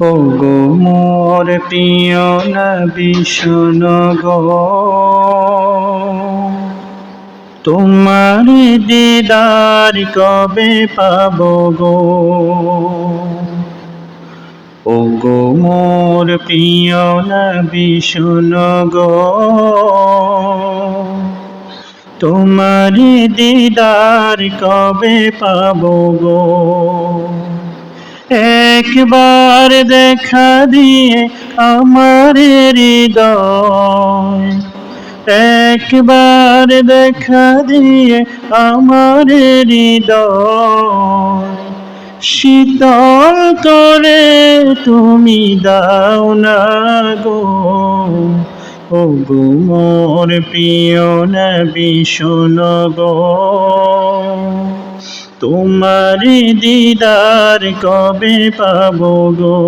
ওগো মোর প্রিয় নবী শোনো গো, তোমার দিদার কবে পাবো গো। ওগো মোর প্রিয় নবী শোনো গো, তোমার দিদার কবে পাবো গো। একবার দেখা দিয়ে আমার হৃদয়, একবার দেখা দিয়ে আমার হৃদয় শীতল করে তুমি দাও না গো। ওগো মোর প্রিয় নবী শোনো গো, তোমার দিদার কবে পাবো গো।